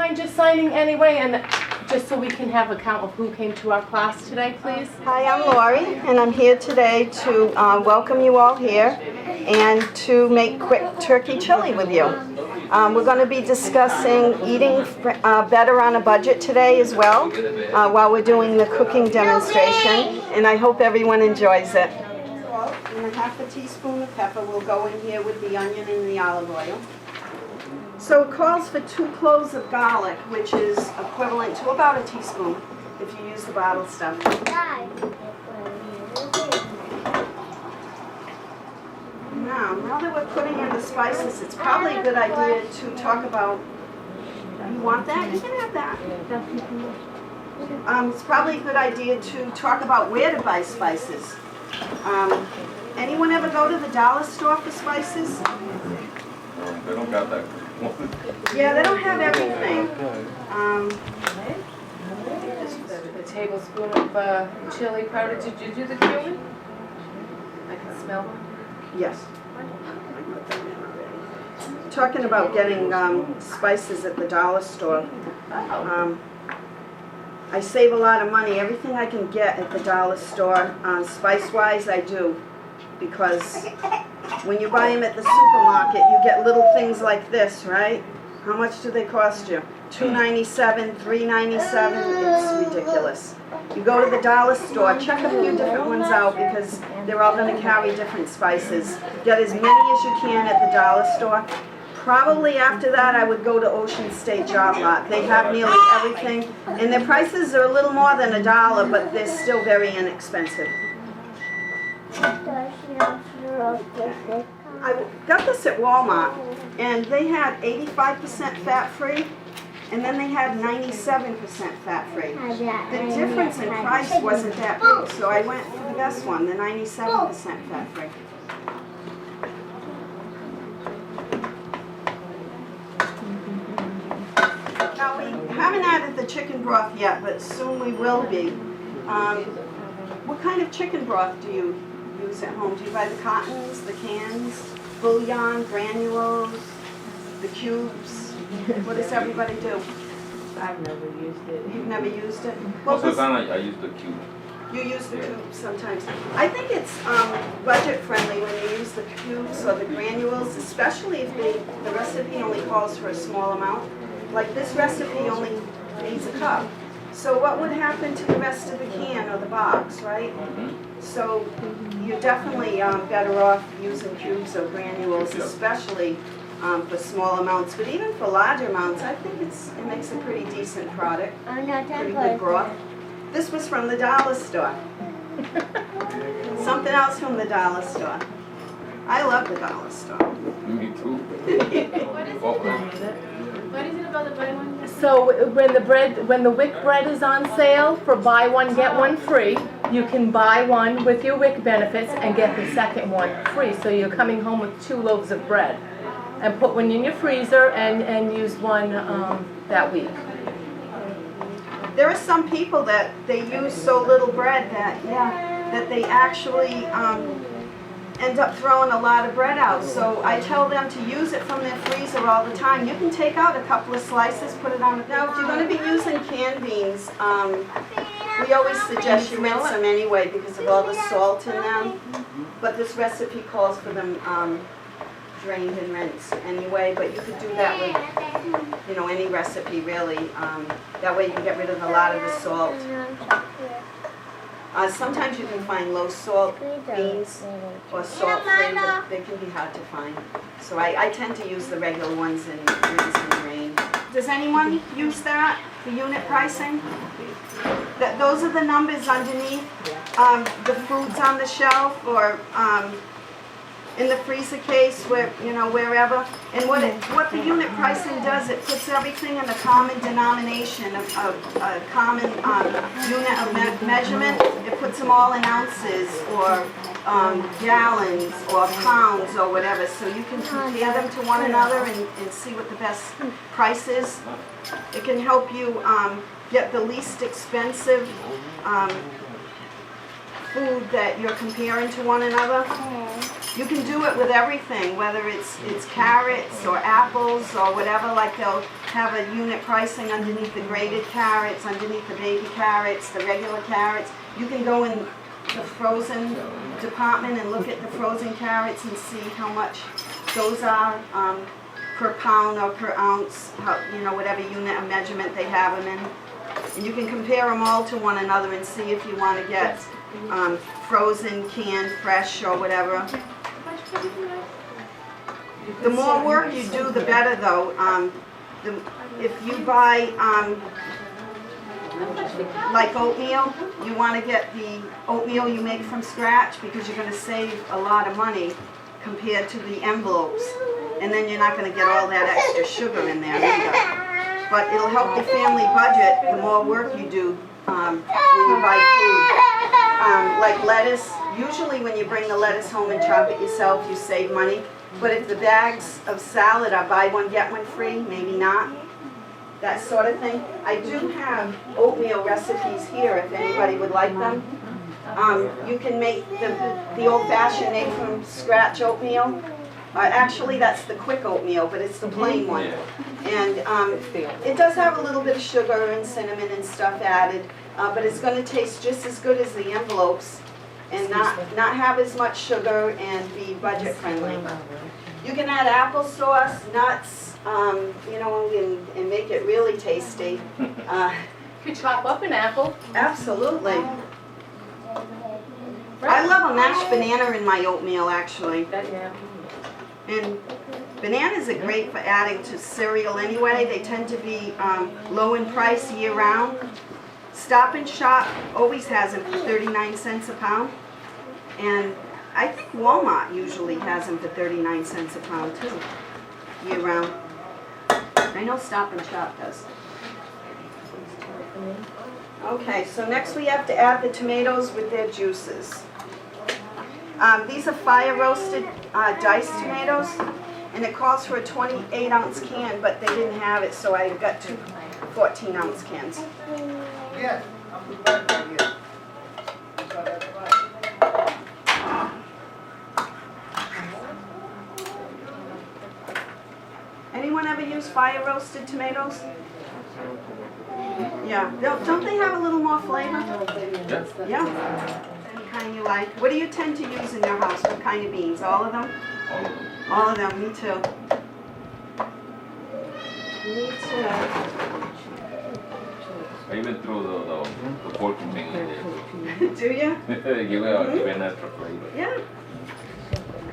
mind just signing anyway, and just so we can have a count of who came to our class today, please? Hi, I'm Lori, and I'm here today to welcome you all here and to make quick turkey chili with you. We're going to be discussing eating better on a budget today as well while we're doing the cooking demonstration, and I hope everyone enjoys it. And a half a teaspoon of pepper will go in here with the onion and the olive oil. So it calls for 2 cloves of garlic, which is equivalent to about a teaspoon if you use the bottle stuff. Now that we're putting in the spices, it's probably a good idea to talk about, you want that? You can have that. It's probably a good idea to talk about where to buy spices. Anyone ever go to the dollar store for spices? They don't got that. Yeah, they don't have everything. A tablespoon of chili powder. Did you do the cumin? I can smell one. Yes. Talking about getting spices at the dollar store. I save a lot of money. Everything I can get at the dollar store, spice-wise, I do. Because when you buy them at the supermarket, you get little things like this, right? How much do they cost you? $2.97, $3.97. It's ridiculous. You go to the dollar store, check a few different ones out because they're all going to carry different spices. Get as many as you can at the dollar store. Probably after that, I would go to Ocean State Job Lot. They have nearly everything, and their prices are a little more than $1, but they're still very inexpensive. I got this at Walmart, and they had 85% fat-free, and then they had 97% fat-free. The difference in price wasn't that big, so I went for the best one, the 97% fat-free. Now, we haven't added the chicken broth yet, but soon we will be. What kind of chicken broth do you use at home? Do you buy the cartons, the cans, bouillon, granules, the cubes? What does everybody do? I've never used it. You've never used it? Most of the time I use the cube. You use the cubes sometimes. I think it's budget friendly when you use the cubes or the granules, especially if the recipe only calls for a small amount. Like this recipe only needs a cup. So what would happen to the rest of the can or the box, right? So you're definitely better off using cubes or granules, especially for small amounts. But even for larger amounts, I think it makes a pretty decent product, pretty good broth. This was from the dollar store. Something else from the dollar store. I love the dollar store. Me too. What is it about the buy one? So when the WIC bread is on sale for buy one get one free, you can buy one with your WIC benefits and get the second one free. So you're coming home with 2 loaves of bread, and put one in your freezer and use one that week. There are some people that they use so little bread that they actually end up throwing a lot of bread out. So I tell them to use it from their freezer all the time. You can take out a couple of slices, put it on the... Now, if you're going to be using canned beans, we always suggest you rinse them anyway because of all the salt in them. But this recipe calls for them drained and rinsed anyway. But you could do that with, any recipe really. That way you can get rid of a lot of the salt. Sometimes you can find low salt beans or salt free, but they can be hard to find. So I tend to use the regular ones and rinse and drain. Does anyone use that, the unit pricing? Those are the numbers underneath the foods on the shelf or in the freezer case, wherever. And what the unit pricing does, it puts everything in a common denomination, a common unit of measurement. It puts them all in ounces or gallons or pounds or whatever, so you can compare them to one another and see what the best price is. It can help you get the least expensive food that you're comparing to one another. You can do it with everything, whether it's carrots or apples or whatever, like they'll have a unit pricing underneath the grated carrots, underneath the baby carrots, the regular carrots. You can go in the frozen department and look at the frozen carrots and see how much those are per pound or per ounce, whatever unit of measurement they have them in. And you can compare them all to one another and see if you want to get frozen, canned, fresh, or whatever. The more work you do, the better, though. If you buy like oatmeal, you want to get the oatmeal you make from scratch because you're going to save a lot of money compared to the envelopes. And then you're not going to get all that extra sugar in there either. But it'll help your family budget the more work you do when you buy food. Like lettuce, usually when you bring the lettuce home and chop it yourself, you save money. But if the bags of salad are buy one, get one free, maybe not. That sort of thing. I do have oatmeal recipes here if anybody would like them. You can make the old-fashioned made from scratch oatmeal. Actually, that's the quick oatmeal, but it's the plain one. And it does have a little bit of sugar and cinnamon and stuff added, but it's going to taste just as good as the envelopes and not have as much sugar and be budget friendly. You can add applesauce, nuts, and make it really tasty. You could chop up an apple. Absolutely. I love a mashed banana in my oatmeal, actually. And bananas are great for adding to cereal anyway. They tend to be low in price year round. Stop and Shop always has them for 39 cents a pound. And I think Walmart usually has them for 39 cents a pound too, year round. I know Stop and Shop does. Okay, so next we have to add the tomatoes with their juices. These are fire roasted diced tomatoes, and it calls for a 28-ounce can, but they didn't have it, so I got two 14-ounce cans. Yes, I'll be right back here. Anyone ever use fire roasted tomatoes? Yeah. Don't they have a little more flavor? Yeah. Any kind you like. What do you tend to use in your house? What kind of beans? All of them? All of them. All of them. Me too. Me too. I even throw the pork thing in there. Do you? give an extra flavor. Yeah.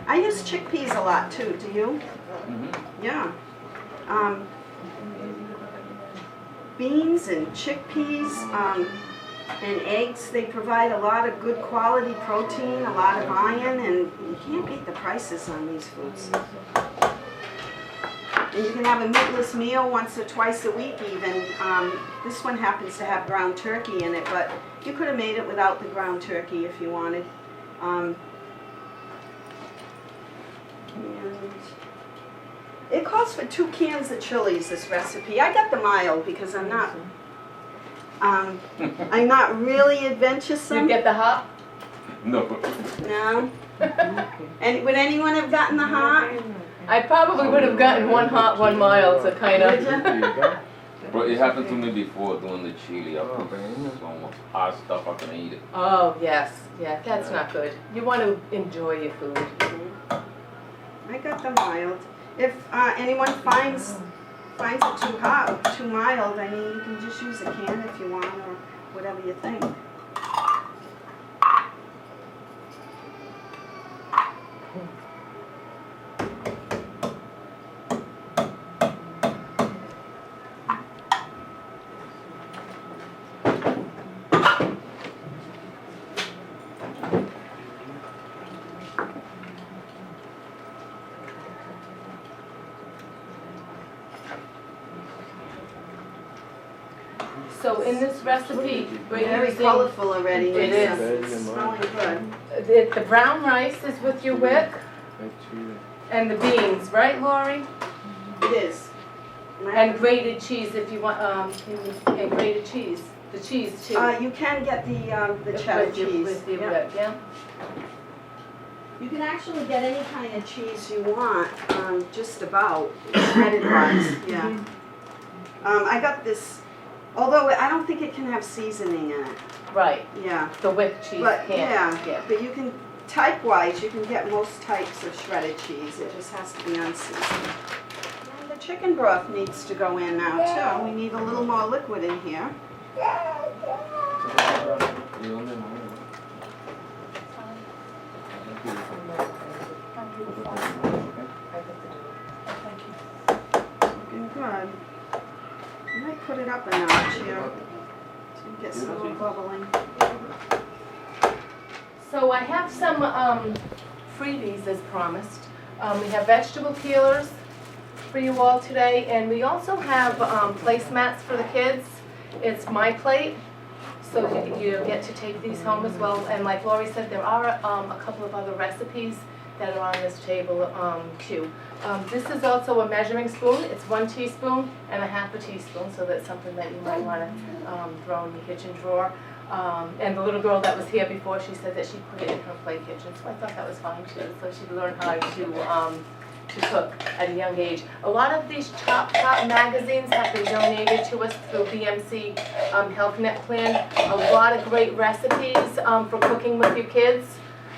I use chickpeas a lot too. Do you? Mm-hmm. Yeah. Beans and chickpeas and eggs, they provide a lot of good quality protein, a lot of iron, and you can't beat the prices on these foods. And you can have a meatless meal once or twice a week even. This one happens to have ground turkey in it, but you could have made it without the ground turkey if you wanted. And it calls for 2 cans of chilies, this recipe. I got the mild because I'm not really adventuresome. You get the hot? No. No? And would anyone have gotten the hot? I probably would have gotten one hot, one mild, so kind Would of. you? But it happened to me before doing the chili. I put some hot stuff, I can eat it. Oh, yes. Yeah, that's not good. You want to enjoy your food. I got the mild. If anyone finds it too hot or too mild, I mean, you can just use a can if you want or whatever you think. So in this recipe, we're Very using colorful already. It Lisa. is. Smelling good. the brown rice is with your WIC and the beans, right, Lori? It is. And grated cheese if you want. And grated cheese, the cheese too. You can get the cheddar with your, cheese. With your Yeah. WIC, yeah. You can actually get any kind of cheese you want, just about, shredded wise, yeah. I got this, although I don't think it can have seasoning in it, Right, yeah. the WIC cheese But, can't. yeah, but you can, type-wise, you can get most types of shredded cheese, it just has to be unseasoned. And the chicken broth needs to go in now too, we need a little more liquid in here. Looking good. I might put it up a notch here to get some more bubbling. So I have some freebies as promised. We have vegetable peelers for you all today, and we also have placemats for the kids. It's My Plate, so you get to take these home as well. And like Lori said, there are a couple of other recipes that are on this table too. This is also a measuring spoon. It's 1 teaspoon and a half a teaspoon, so that's something that you might want to throw in your kitchen drawer. And the little girl that was here before, she said that she put it in her play kitchen, so I thought that was fine too. So she learned how to cook at a young age. A lot of these top magazines have been donated to us through BMC Health Net Plan. A lot of great recipes for cooking with your kids,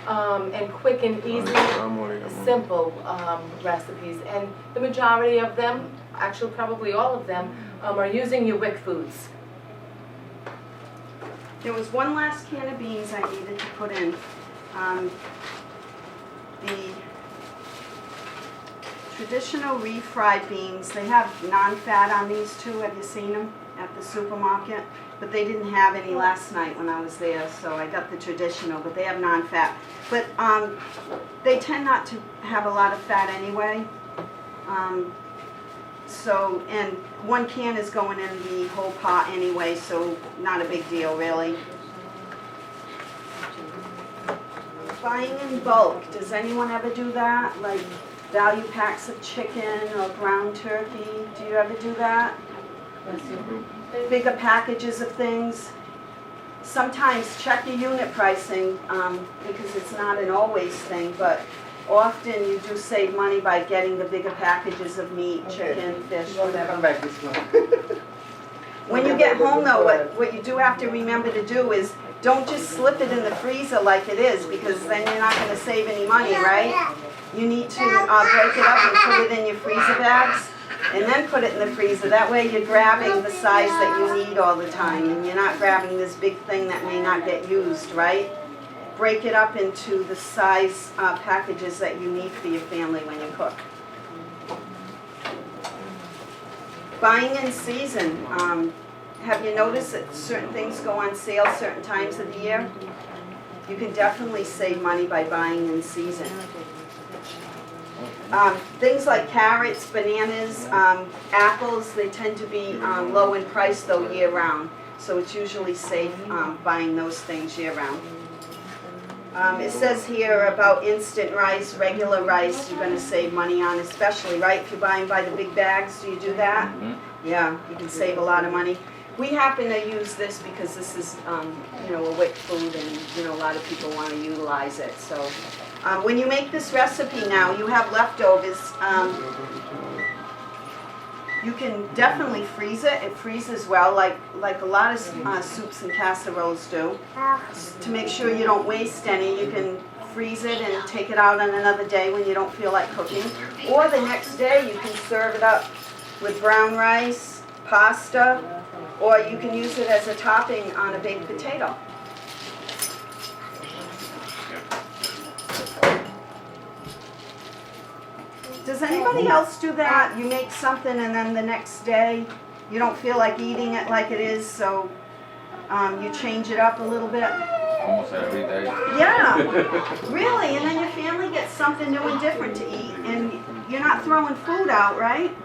and quick and easy, simple recipes. And the majority of them, actually probably all of them, are using your WIC foods. There was one last can of beans I needed to put in. The traditional refried beans, they have non-fat on these too. Have you seen them at the supermarket? But they didn't have any last night when I was there, so I got the traditional, but they have non-fat. But they tend not to have a lot of fat anyway. So, and 1 can is going in the whole pot anyway, so not a big deal really. Buying in bulk, does anyone ever do that? Like value packs of chicken or ground turkey, do you ever do that? Bigger packages of things. Sometimes check your unit pricing, because it's not an always thing, but often you do save money by getting the bigger packages of meat, chicken, fish, whatever. Come back this one. When you get home though, what you do have to remember to do is don't just slip it in the freezer like it is, because then you're not going to save any money, right? You need to break it up and put it in your freezer bags, and then put it in the freezer. That way you're grabbing the size that you need all the time, and you're not grabbing this big thing that may not get used, right? Break it up into the size packages that you need for your family when you cook. Buying in season. Have you noticed that certain things go on sale certain times of the year? You can definitely save money by buying in season. Things like carrots, bananas, apples, they tend to be low in price though year round. So it's usually safe buying those things year round. It says here about instant rice, regular rice, you're going to save money on, especially, right? If you're buying by the big bags, do you do that? Yeah, you can save a lot of money. We happen to use this because this is, you know, a WIC food, and a lot of people want to utilize it. So, when you make this recipe now, you have leftovers. You can definitely freeze it. It freezes well, like a lot of soups and casseroles do. To make sure you don't waste any, you can freeze it and take it out on another day when you don't feel like cooking. Or the next day, you can serve it up with brown rice, pasta, or you can use it as a topping on a baked potato. Does anybody else do that? You make something and then the next day you don't feel like eating it like it is, so you change it up a little bit? Almost every day. Yeah, really, and then your family gets something new and different to eat, and you're not throwing food out, right?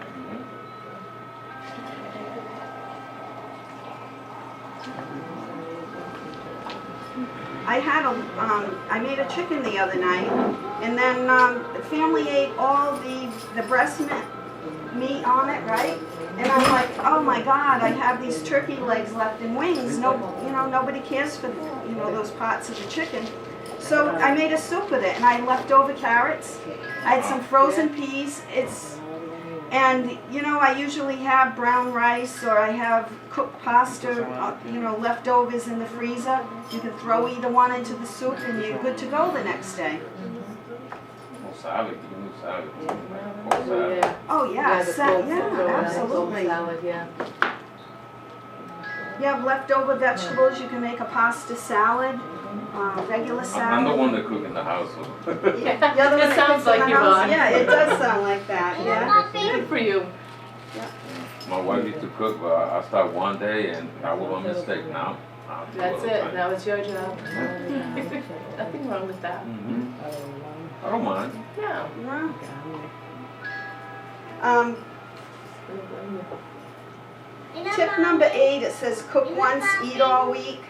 I made a chicken the other night, and then the family ate all the breast meat on it, right? And I'm like, oh my God, I have these turkey legs left and wings. No, nobody cares for those parts of the chicken. So I made a soup with it, and I had leftover carrots. I had some frozen peas. And you know, I usually have brown rice or I have cooked pasta, you know, leftovers in the freezer. You can throw either one into the soup, and you're good to go the next day. Or salad, you can do salad. Or salad. Oh yeah, absolutely. Salad, yeah. You have leftover vegetables, you can make a pasta salad, regular salad. I'm the one that cook in the house. So. Yeah, the other one It sounds that cooks in like the you, house. Ron. Yeah, it does sound like that, yeah. Good for you. My wife used to cook, but I started one day and that was my mistake. Now, I do That's all the it, time. that was your job. Nothing wrong with that. I don't mind. No. Yeah. Tip number 8, it says cook once, eat all week.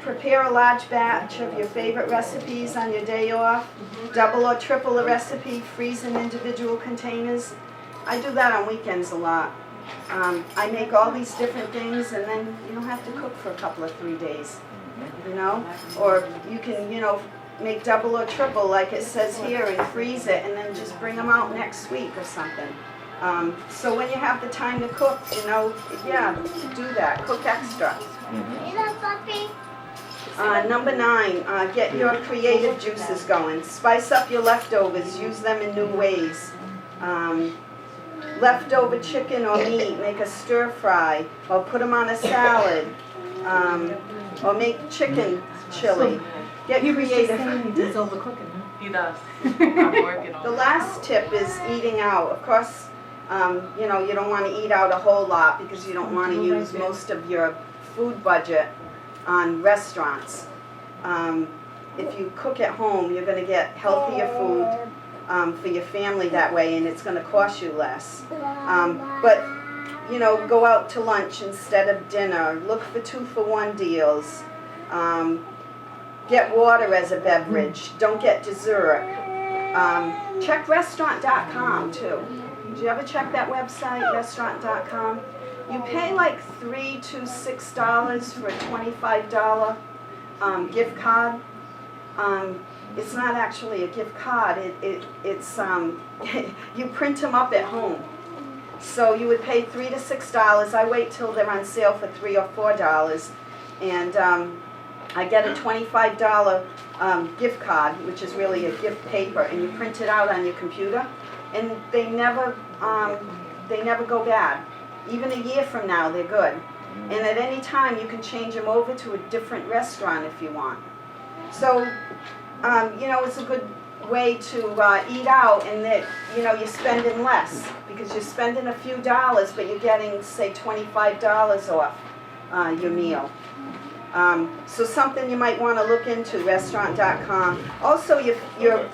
Prepare a large batch of your favorite recipes on your day off. Double or triple a recipe, freeze in individual containers. I do that on weekends a lot. I make all these different things and then you don't have to cook for a couple of 3 days, you know? Or you can, you know, make double or triple like it says here and freeze it and then just bring them out next week or something. So when you have the time to cook, you know, yeah, do that. Cook extra. Number 9, get your creative juices going. Spice up your leftovers. Use them in new ways. Leftover chicken or meat, make a stir fry, or put them on a salad, or make chicken chili. Get creative. He does all the cooking. He does. I'm working on The last tip is eating out. Of course, you know, you don't want to eat out a whole lot because you don't want to use most of your food budget on restaurants. If you cook at home, you're going to get healthier food for your family that way, and it's going to cost you less. But, you know, go out to lunch instead of dinner. Look for 2-for-1 deals. Get water as a beverage. Don't get dessert. Check restaurant.com too. Do you ever check that website, restaurant.com? You pay like $3 to $6 for a $25 gift card. It's not actually a gift card. It's you print them up at home. So you would pay $3 to $6. I wait till they're on sale for $3 or $4, and I get a $25 gift card, which is really a gift paper, and you print it out on your computer, and they never go bad. Even a year from now, they're good. And at any time, you can change them over to a different restaurant if you want. So, you know, it's a good way to eat out, and that, you know, you're spending less because you're spending a few dollars, but you're getting, say, $25 off your meal. So something you might want to look into, restaurant.com. Also, your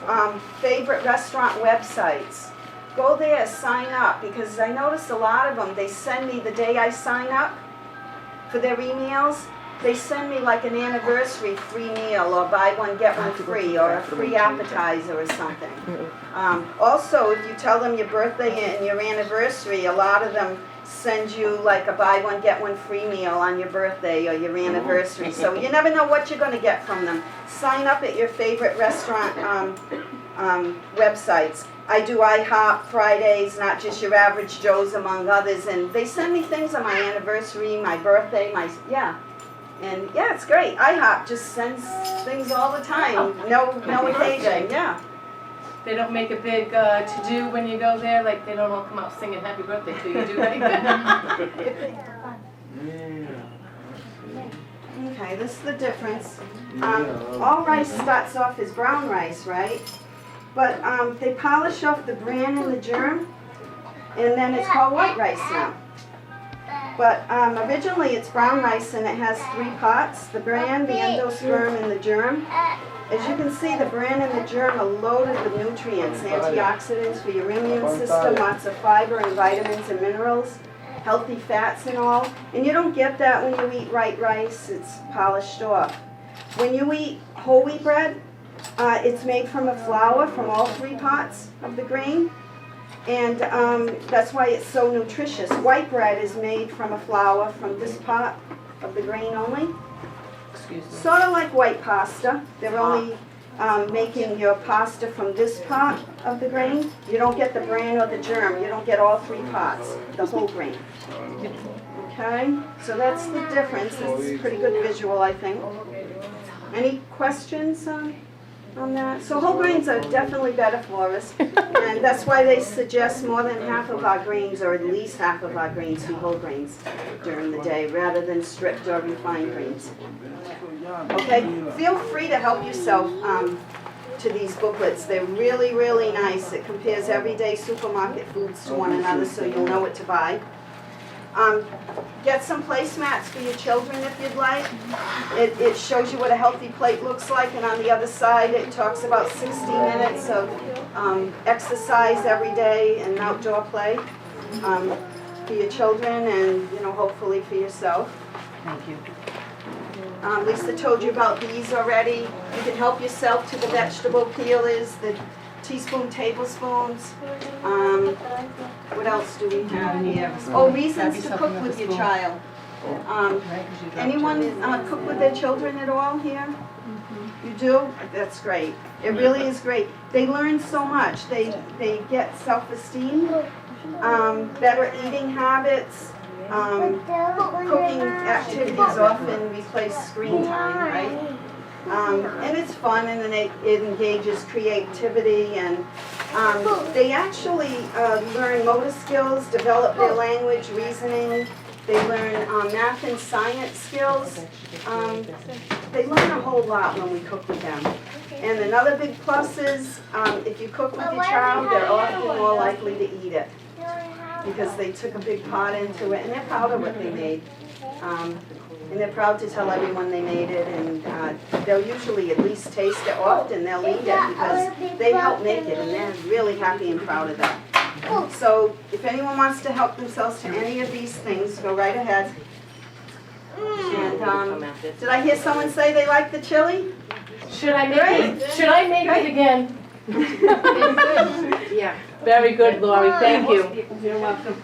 favorite restaurant websites. Go there, sign up, because I noticed a lot of them, they send me the day I sign up for their emails, they send me like an anniversary free meal, or buy one, get one free, or a free appetizer or something. Also, if you tell them your birthday and your anniversary, a lot of them send you like a buy one, get one free meal on your birthday or your anniversary. So you never know what you're going to get from them. Sign up at your favorite restaurant websites. I do IHOP Fridays, Not Just Your Average Joe's, among others, and they send me things on my anniversary, my birthday, and yeah, it's great. IHOP just sends things all the time, no occasion, yeah. They don't make a big to-do when you go there, like they don't all come out singing happy birthday to you, do they? Okay, this is the difference. All rice starts off as brown rice, right? But they polish off the bran and the germ, and then it's called white rice now. But originally it's brown rice, and it has 3 parts: the bran, the endosperm, and the germ. As you can see, the bran and the germ are loaded with nutrients, antioxidants for your immune system, lots of fiber and vitamins and minerals, healthy fats and all. And you don't get that when you eat white rice. It's polished off. When you eat whole wheat bread, it's made from a flour from all 3 parts of the grain, and that's why it's so nutritious. White bread is made from a flour from this part of the grain only. Excuse me. Sort of like white pasta. They're only making your pasta from this part of the grain. You don't get the bran or the germ. You don't get all three parts, the whole grain. Okay, so that's the difference. It's a pretty good visual, I think. Any questions on that? So whole grains are definitely better for us. And that's why they suggest more than half of our grains, or at least half of our grains, be whole grains during the day, rather than stripped or refined grains. Okay, feel free to help yourself to these booklets. They're really, really nice. It compares everyday supermarket foods to one another, so you'll know what to buy. Get some placemats for your children if you'd like. It shows you what a healthy plate looks like, and on the other side it talks about 60 minutes of exercise every day and outdoor play for your children, and hopefully for yourself. Thank you. Lisa told you about these already. You can help yourself to the vegetable peelers, the teaspoon, tablespoons. What else do we have here? Oh, reasons to cook with your child. Anyone cook with their children at all here? You do? That's great. It really is great. They learn so much. They get self-esteem, better eating habits. Cooking activities often replace screen time, right? And it's fun, and it engages creativity, and they actually learn motor skills, develop their language, reasoning. They learn math and science skills. They learn a whole lot when we cook with them. And another big plus is if you cook with your child, they're often more likely to eat it, because they took a big part into it, and they're proud of what they made. And they're proud to tell everyone they made it, and they'll usually at least taste it. Often they'll eat it because they helped make it, and they're really happy and proud of that. So if anyone wants to help themselves to any of these things, go right ahead. And did I hear someone say they like the chili? Should I make it? Should I make it again? Yeah. Very good, Lori. Thank you. You're welcome.